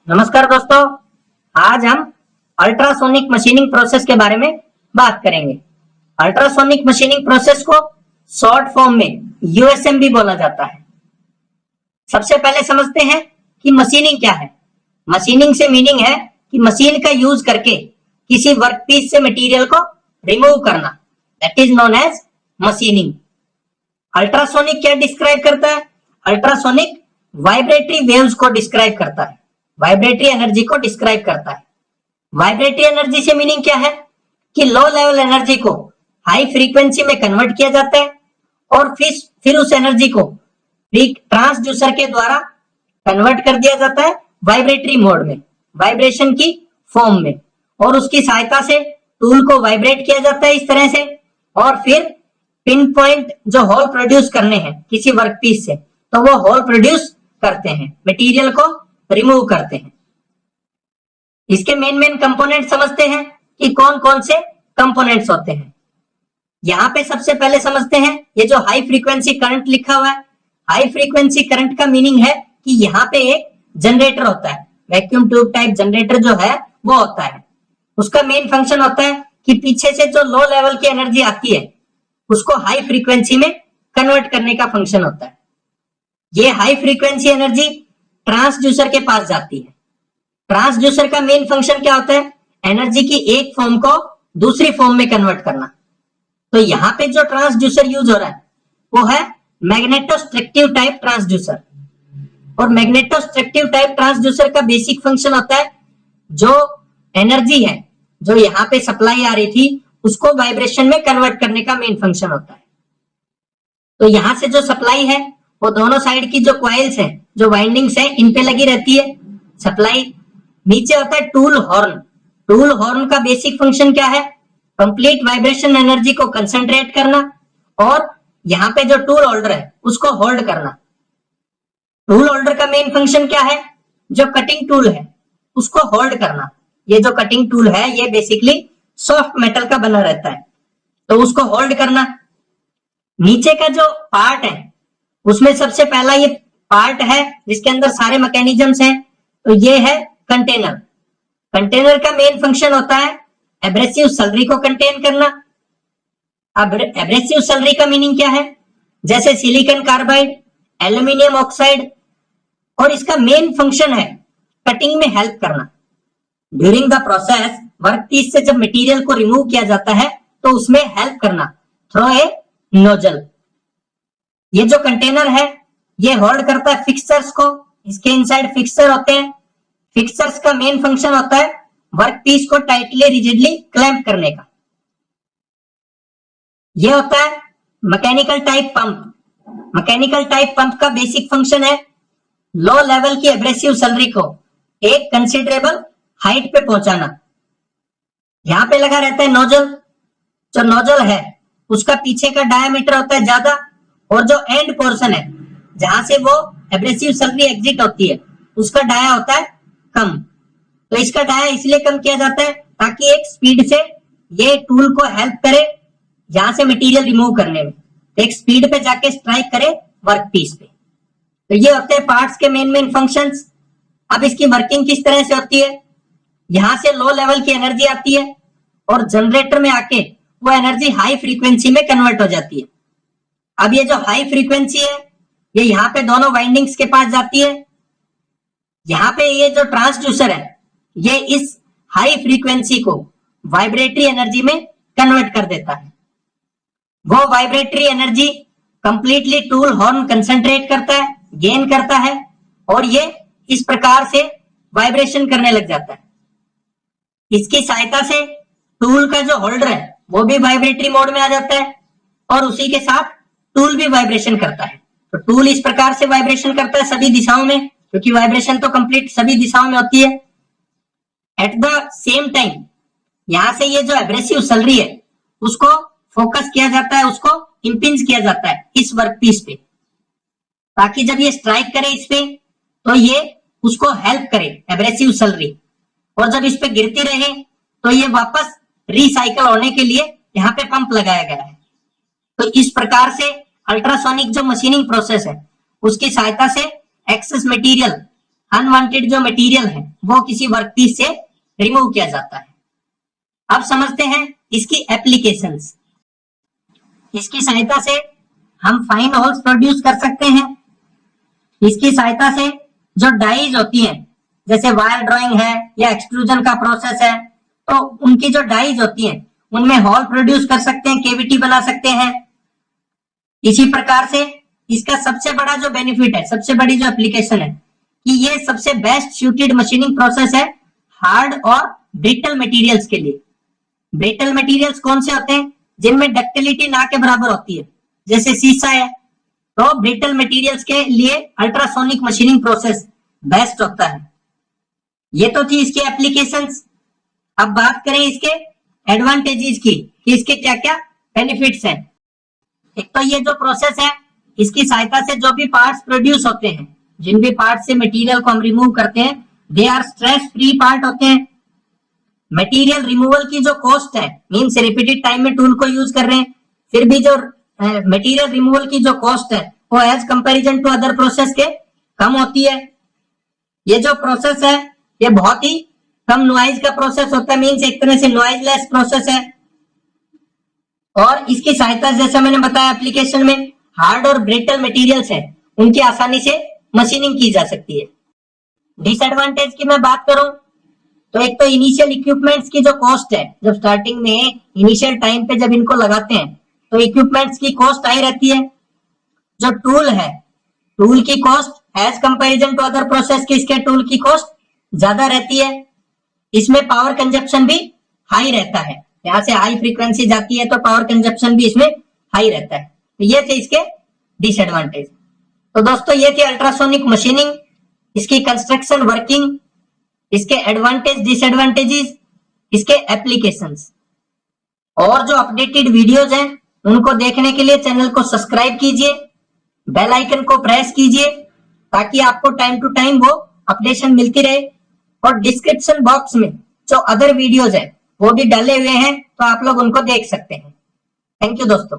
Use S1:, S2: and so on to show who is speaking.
S1: नमस्कार दोस्तों, आज हम अल्ट्रासोनिक मशीनिंग प्रोसेस के बारे में बात करेंगे। अल्ट्रासोनिक मशीनिंग प्रोसेस को शॉर्ट फॉर्म में यूएसएम भी बोला जाता है। सबसे पहले समझते हैं कि मशीनिंग क्या है। मशीनिंग से मीनिंग है कि मशीन का यूज करके किसी वर्कपीस से मटेरियल को रिमूव करना, that is known as machining. Ultrasonic क्या डिस्क्राइब करता है? अल्ट्रासोनिक वाइब्रेटरी वेव्स को डिस्क्राइब करता है, वाइब्रेटरी एनर्जी को डिस्क्राइब करता है। वाइब्रेटरी एनर्जी से मीनिंग क्या है कि लो लेवल एनर्जी को हाई फ्रीक्वेंसी में कन्वर्ट किया जाता है और फिर उस एनर्जी को ट्रांसड्यूसर के द्वारा कन्वर्ट कर दिया जाता है वाइब्रेटरी मोड में, वाइब्रेशन की फॉर्म में, और उसकी सहायता से टूल को वाइब्रेट किया जाता है इस तरह से, और फिर पिन पॉइंट जो होल प्रोड्यूस करने हैं किसी वर्कपीस से, तो वो होल प्रोड्यूस करते हैं, मटेरियल को रिमूव करते हैं। इसके मेन कंपोनेंट समझते हैं कि कौन कौन से कंपोनेंट्स होते हैं। यहाँ पे सबसे पहले समझते हैं ये जो हाई फ्रीक्वेंसी करंट लिखा हुआ है। हाई फ्रीक्वेंसी करंट का मीनिंग है कि यहाँ पे एक जनरेटर होता है, वैक्यूम ट्यूब टाइप जनरेटर जो है वो होता है। उसका मेन फंक्शन होता है कि पीछे से जो लो लेवल की एनर्जी आती है उसको हाई फ्रीक्वेंसी में कन्वर्ट करने का फंक्शन होता है। ये हाई फ्रीक्वेंसी एनर्जी ट्रांसड्यूसर के पास जाती है। ट्रांसड्यूसर का मेन फंक्शन क्या होता है? एनर्जी की एक फॉर्म को दूसरी फॉर्म में कन्वर्ट करना। तो यहाँ पे जो ट्रांसड्यूसर यूज हो रहा है वो है मैग्नेटोस्ट्रक्टिव टाइप ट्रांसड्यूसर। और मैग्नेटोस्ट्रक्टिव टाइप ट्रांसड्यूसर का बेसिक फंक्शन होता है जो एनर्जी है जो यहाँ पे सप्लाई आ रही थी उसको वाइब्रेशन में कन्वर्ट करने का मेन फंक्शन होता है। तो यहाँ से जो सप्लाई है वो दोनों साइड की जो कॉइल्स हैं, जो वाइंडिंग्स हैं, इन पे लगी रहती है सप्लाई। नीचे होता है टूल हॉर्न। टूल हॉर्न का बेसिक फंक्शन क्या है? कंप्लीट वाइब्रेशन एनर्जी को कंसंट्रेट करना और यहाँ पे जो टूल होल्डर है उसको होल्ड करना। टूल होल्डर का मेन फंक्शन क्या है? जो कटिंग टूल है उसको होल्ड करना। ये जो कटिंग टूल है ये बेसिकली सॉफ्ट मेटल का बना रहता है, तो उसको होल्ड करना। नीचे का जो पार्ट है उसमें सबसे पहला ये पार्ट है जिसके अंदर सारे मैकेनिज्म्स हैं, तो ये है कंटेनर। कंटेनर का मेन फंक्शन होता है एब्रेसिव स्लरी को कंटेन करना। अब एब्रेसिव स्लरी का मीनिंग क्या है? जैसे सिलिकॉन कार्बाइड, एल्यूमिनियम ऑक्साइड, और इसका मेन फंक्शन है कटिंग में हेल्प करना। ड्यूरिंग द प्रोसेस वर्कपीस से जब मटेरियल को रिमूव किया जाता है तो उसमें हेल्प करना थ्रू ए नोजल। ये जो कंटेनर है ये होल्ड करता है फिक्सचर्स को। इसके इनसाइड फिक्सचर होते हैं। फिक्सचर्स का मेन फंक्शन होता है वर्कपीस को टाइटली रिजिडली क्लैंप करने का। ये होता है mechanical type pump. Mechanical type pump का बेसिक फंक्शन है लो लेवल की एब्रेसिव स्लरी को एक कंसिडरेबल हाइट पे पहुंचाना। यहां पे लगा रहता है नोजल। जो नोजल है उसका पीछे का डायामीटर होता है ज्यादा और जो एंड पोर्शन है जहां से वो एब्रेसिव स्लरी एग्जिट होती है उसका डाया होता है कम। तो इसका डाया इसलिए कम किया जाता है ताकि एक स्पीड से ये टूल को हेल्प करे जहां से मटेरियल रिमूव करने में, एक स्पीड पे जाके स्ट्राइक करे वर्कपीस पे। तो ये होते हैं पार्ट्स के मेन फंक्शंस। अब इसकी वर्किंग किस तरह से होती है? यहां से लो लेवल की एनर्जी आती है और जनरेटर में आके वो एनर्जी हाई फ्रीक्वेंसी में कन्वर्ट हो जाती है। अब ये जो हाई फ्रीक्वेंसी है ये यहाँ पे दोनों वाइंडिंग्स के पास जाती है। यहाँ पे ये जो ट्रांसड्यूसर है ये इस हाई फ्रीक्वेंसी को वाइब्रेटरी एनर्जी में कन्वर्ट कर देता है। वो vibratory energy completely tool horn concentrate करता है, गेन करता है, और ये इस प्रकार से वाइब्रेशन करने लग जाता है। इसकी सहायता से टूल का जो होल्डर है वो भी वाइब्रेटरी मोड में आ जाता है और उसी के साथ टूल भी वाइब्रेशन करता है। तो टूल इस प्रकार से वाइब्रेशन करता है सभी दिशाओं में, क्योंकि वाइब्रेशन तो कंप्लीट सभी दिशाओं में होती है। एट द सेम टाइम यहां से ये जो एब्रेसिव स्लरी है उसको फोकस किया जाता है, उसको इंपिंज किया जाता है इस वर्कपीस पे, ताकि जब ये स्ट्राइक करे इस पे तो ये उसको हेल्प करे एब्रेसिव स्लरी, और जब इस पे गिरती रहे तो ये वापस रिसाइकल होने के लिए यहाँ पे पंप लगाया गया है। तो इस प्रकार से अल्ट्रासोनिक जो मशीनिंग प्रोसेस है उसकी सहायता से एक्सेस मटेरियल अनवांटेड जो मटेरियल है वो किसी वर्कपीस से रिमूव किया जाता है। अब समझते हैं इसकी एप्लीकेशंस। इसकी सहायता से हम फाइन होल्स प्रोड्यूस कर सकते हैं। इसकी सहायता से जो डाइज होती है, जैसे वायर ड्राइंग है या एक्सट्रूजन का प्रोसेस है, तो उनकी जो डाइज होती है उनमें होल प्रोड्यूस कर सकते हैं, केविटी बना सकते हैं। इसी प्रकार से इसका सबसे बड़ा जो बेनिफिट है, सबसे बड़ी जो एप्लीकेशन है कि ये सबसे बेस्ट सूटेड मशीनिंग प्रोसेस है हार्ड और ब्रिटल मटेरियल्स के लिए। ब्रिटल मटेरियल्स कौन से होते हैं? जिनमें डक्टिलिटी ना के बराबर होती है, जैसे शीशा है। तो ब्रिटल मटेरियल्स के लिए अल्ट्रासोनिक मशीनिंग प्रोसेस बेस्ट होता है। ये तो थी इसकी एप्लीकेशंस। अब बात करें इसके एडवांटेजेस की कि इसके क्या क्या बेनिफिट्स हैं। एक तो ये जो प्रोसेस है, इसकी सहायता से जो भी पार्ट्स प्रोड्यूस होते हैं, जिन भी पार्ट से मटेरियल को हम रिमूव करते हैं, they are stress free part होते हैं। मटेरियल रिमूवल की जो कॉस्ट है, मींस रिपीटेड टाइम में टूल को यूज कर रहे हैं, फिर भी जो मटेरियल रिमूवल की जो कॉस्ट है वो as comparison to other process के कम होती है। ये जो प्रोसेस है ये बहुत ही कम नॉइज का प्रोसेस होता है, मींस एक तरह से नॉइजलेस प्रोसेस है। और इसकी सहायता से जैसा मैंने बताया एप्लीकेशन में हार्ड और ब्रिटल मटेरियल्स है उनकी आसानी से मशीनिंग की जा सकती है। डिसएडवांटेज की मैं बात करूं तो एक तो इनिशियल इक्विपमेंट्स की जो कॉस्ट है, जब स्टार्टिंग में इनिशियल टाइम पे जब इनको लगाते हैं तो इक्विपमेंट्स की कॉस्ट हाई रहती है। जो टूल है, टूल की cost as comparison to other process के इसके टूल की कॉस्ट ज्यादा रहती है। इसमें पावर कंजप्शन भी हाई रहता है, यहाँ से हाई फ्रीक्वेंसी जाती है तो पावर कंजप्शन भी इसमें हाई रहता है। तो ये थे इसके डिसएडवांटेज। तो दोस्तों ये थी अल्ट्रासोनिक मशीनिंग, इसकी कंस्ट्रक्शन वर्किंग, इसके एडवांटेज डिसएडवांटेजेस, इसके एप्लीकेशंस। और जो अपडेटेड वीडियोज हैं उनको देखने के लिए चैनल को सब्सक्राइब कीजिए, बेल आइकन को प्रेस कीजिए ताकि आपको टाइम टू टाइम वो अपडेशन मिलती रहे। और डिस्क्रिप्शन बॉक्स में जो अदर वीडियोज है वो भी डाले हुए हैं, तो आप लोग उनको देख सकते हैं। थैंक यू दोस्तों।